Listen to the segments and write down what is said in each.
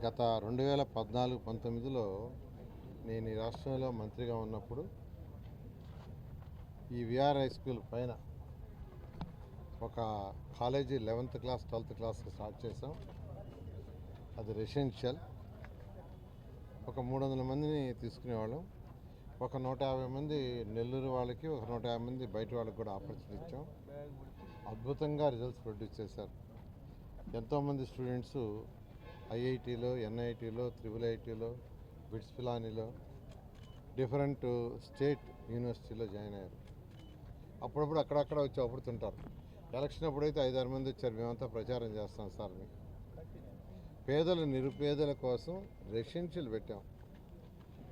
గత 2014-19లో నేను ఈ రాష్ట్రంలో మంత్రిగా ఉన్నప్పుడు ఈ విఆర్ హై స్కూల్ పైన ఒక college 11th class 12th class start చేసాం. అది రెసిడెన్షియల్. ఒక 300 మందిని తీసుకునేవాళ్ళం. ఒక 150 మంది నెల్లూరు వాళ్ళకి, ఒక 150 మంది బయట వాళ్ళకి కూడా ఆపర్చునిటీ ఇచ్చాం. అద్భుతంగా రిజల్ట్స్ ప్రొడ్యూస్ చేశారు. ఎంతోమంది స్టూడెంట్స్ ఐఐటీలో, ఎన్ఐటీలో, IIITలో, బిట్స్ పిలానీలో, డిఫరెంట్ స్టేట్ యూనివర్సిటీలో జాయిన్ అయ్యారు. అప్పుడప్పుడు అక్కడక్కడ వచ్చి అప్పుడుతుంటారు. ఎలక్షన్ అప్పుడైతే 5-6 మంది వచ్చారు. మేమంతా ప్రచారం చేస్తాం సార్ అని. పేదలు నిరుపేదల కోసం రెసిడెన్షియల్ పెట్టాం.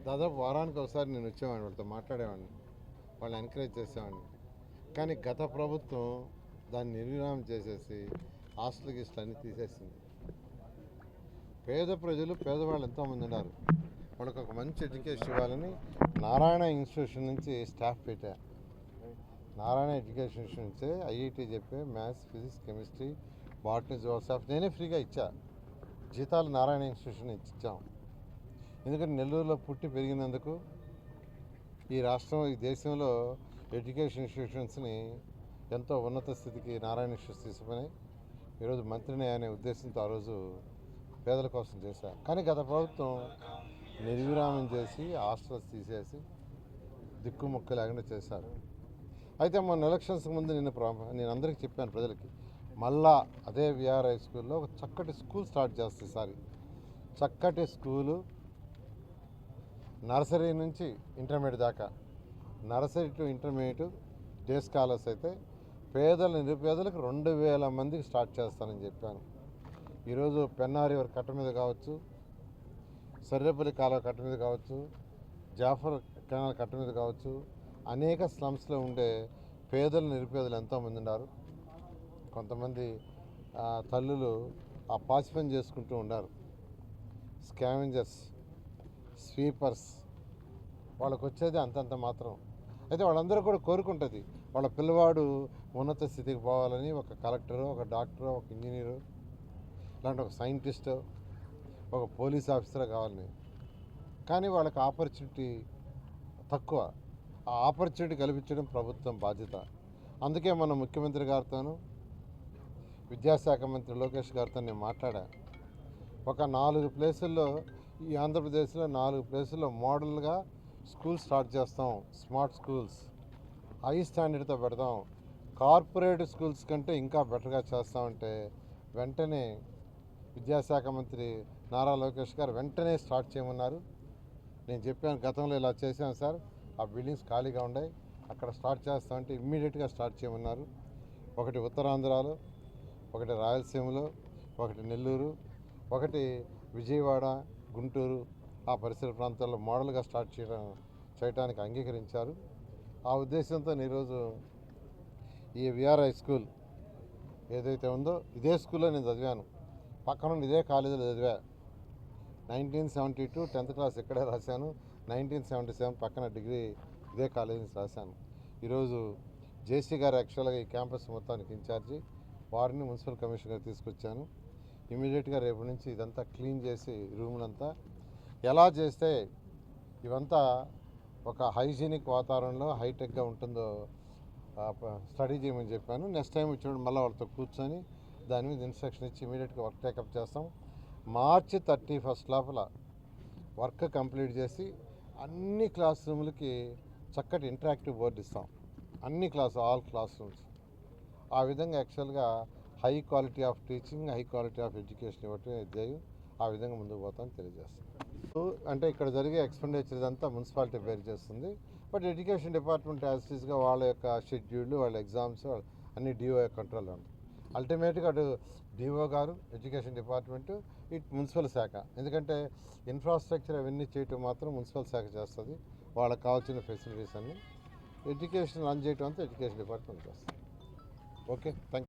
దాదాపు వారానికి ఒకసారి నేను వచ్చేవాడిని, వాళ్ళతో మాట్లాడేవాడిని, వాళ్ళని ఎంకరేజ్ చేసేవాడిని. కానీ గత ప్రభుత్వం దాన్ని నిర్విరామం చేసేసి హాస్టల్ గిస్టల్ అన్నీ తీసేసింది. పేద ప్రజలు, పేదవాళ్ళు ఎంతోమంది ఉన్నారు. వాళ్ళకి ఒక మంచి ఎడ్యుకేషన్ ఇవ్వాలని నారాయణ ఇన్స్టిట్యూషన్ నుంచి స్టాఫ్ పెట్టా. నారాయణ ఎడ్యుకేషన్ ఇన్స్టిట్యూషన్ నుంచే ఐఐటీ చెప్పే maths, physics, chemistry, botany, zoology నేనే ఫ్రీగా ఇచ్చా. జీతాలు నారాయణ ఇన్స్టిట్యూషన్ ఇచ్చాం. ఎందుకంటే నెల్లూరులో పుట్టి పెరిగినందుకు ఈ రాష్ట్రం, ఈ దేశంలో ఎడ్యుకేషన్ ఇన్స్టిట్యూషన్స్ని ఎంతో ఉన్నత స్థితికి నారాయణ ఇన్స్టిట్యూట్స్ తీసుకుని ఈరోజు మంత్రిని అనే ఉద్దేశంతో ఆ రోజు పేదల కోసం చేశారు. కానీ గత ప్రభుత్వం నిర్విరామం చేసి హాస్టల్స్ తీసేసి దిక్కుముక్క లేకుండా చేశారు. అయితే మొన్న ఎలక్షన్స్ ముందు నేను అందరికీ చెప్పాను ప్రజలకి, మళ్ళా అదే విఆర్ హై స్కూల్లో ఒక చక్కటి స్కూల్ స్టార్ట్ చేస్తే సారి చక్కటి స్కూలు, నర్సరీ నుంచి ఇంటర్మీడియట్ దాకా, nursery to intermediate day scholars అయితే పేదల నిరుపేదలకు 2000 మందికి స్టార్ట్ చేస్తానని చెప్పాను. ఈరోజు పెన్నా రివర్ కట్ట మీద కావచ్చు, సర్రేపల్లి కాలువ కట్ట మీద కావచ్చు, జాఫర్ కెనాల్ కట్ట మీద కావచ్చు, అనేక స్లమ్స్లో ఉండే పేదలు నిరుపేదలు ఎంతోమంది ఉన్నారు. కొంతమంది తల్లులు ఆ పాచి పని చేసుకుంటూ ఉన్నారు. స్కావెంజర్స్, స్వీపర్స్, వాళ్ళకు వచ్చేది అంతంత మాత్రం. అయితే వాళ్ళందరూ కూడా కోరుకుంటుంది వాళ్ళ పిల్లవాడు ఉన్నత స్థితికి పోవాలని. ఒక కలెక్టరు, ఒక డాక్టరు, ఒక ఇంజనీరు, ఇలాంటి ఒక సైంటిస్టు, ఒక పోలీస్ ఆఫీసర్ కావాలని. కానీ వాళ్ళకి ఆపర్చునిటీ తక్కువ. ఆ ఆపర్చునిటీ కల్పించడం ప్రభుత్వం బాధ్యత. అందుకే మన ముఖ్యమంత్రి గారితోనూ, విద్యాశాఖ మంత్రి లోకేష్ గారితో నేను మాట్లాడా. ఒక 4 ప్లేసుల్లో, ఈ ఆంధ్రప్రదేశ్లో 4 ప్లేసుల్లో మోడల్గా స్కూల్ స్టార్ట్ చేస్తాం. స్మార్ట్ స్కూల్స్, హై స్టాండర్డ్తో పెడతాం. కార్పొరేట్ స్కూల్స్ కంటే ఇంకా బెటర్గా చేస్తామంటే వెంటనే విద్యాశాఖ మంత్రి నారా లోకేష్ గారు వెంటనే స్టార్ట్ చేయమన్నారు. నేను చెప్పాను, గతంలో ఇలా చేశాను సార్, ఆ బిల్డింగ్స్ ఖాళీగా ఉన్నాయి, అక్కడ స్టార్ట్ చేస్తామంటే ఇమ్మీడియట్గా స్టార్ట్ చేయమన్నారు. ఒకటి ఉత్తరాంధ్రలో, ఒకటి రాయలసీమలో, ఒకటి నెల్లూరు, ఒకటి విజయవాడ, గుంటూరు, ఆ పరిసర ప్రాంతాల్లో మోడల్గా స్టార్ట్ చేయడానికి అంగీకరించారు. ఆ ఉద్దేశంతో ఈరోజు ఈ విఆర్ హై స్కూల్ ఏదైతే ఉందో, ఇదే స్కూల్లో నేను చదివాను, పక్కన ఇదే కాలేజీలో చదివా. 1972 10th క్లాస్ ఇక్కడే రాశాను. 1977 పక్కన డిగ్రీ ఇదే కాలేజీ నుంచి రాశాను. ఈరోజు జేసీ గారు యాక్చువల్గా ఈ క్యాంపస్ మొత్తానికి ఇన్ఛార్జి, వారిని మున్సిపల్ కమిషనర్ తీసుకొచ్చాను. ఇమీడియట్గా రేపు నుంచి ఇదంతా క్లీన్ చేసి రూమ్లంతా ఎలా చేస్తే ఇవంతా ఒక హైజీనిక్ వాతావరణంలో హైటెక్గా ఉంటుందో స్టడీ చేయమని చెప్పాను. నెక్స్ట్ టైం వచ్చినప్పుడు మళ్ళీ వాళ్ళతో కూర్చొని దాని మీద ఇన్స్ట్రక్షన్ ఇచ్చి ఇమీడియట్గా వర్క్ టేకప్ చేస్తాం. మార్చి 31 లోపల వర్క్ కంప్లీట్ చేసి అన్ని క్లాస్ రూమ్లకి చక్కటి ఇంటరాక్టివ్ బోర్డు ఇస్తాం. అన్ని ఆల్ క్లాస్ రూమ్స్ ఆ విధంగా యాక్చువల్గా high quality of teaching, high quality of education ఇవ్వటమే ధ్యేయం. ఆ విధంగా ముందుకు పోతామని తెలియజేస్తాం. అంటే ఇక్కడ జరిగే ఎక్స్పెండిచర్ అంతా మున్సిపాలిటీ బేర్ చేస్తుంది. బట్ ఎడ్యుకేషన్ డిపార్ట్మెంట్ యాజిటీస్గా వాళ్ళ యొక్క షెడ్యూల్, వాళ్ళ ఎగ్జామ్స్ అన్ని డిఓ కంట్రోల్లో ఉంటాయి. అల్టిమేట్గా అటు డిఓ గారు, ఎడ్యుకేషన్ డిపార్ట్మెంటు, ఇటు మున్సిపల్ శాఖ. ఎందుకంటే ఇన్ఫ్రాస్ట్రక్చర్ అవన్నీ చేయటం మాత్రం మున్సిపల్ శాఖ చేస్తుంది. వాళ్ళకి కావాల్సిన ఫెసిలిటీస్ అన్ని. ఎడ్యుకేషన్ రన్ చేయటం అంతా ఎడ్యుకేషన్ డిపార్ట్మెంట్ చేస్తుంది. Okay, thank you.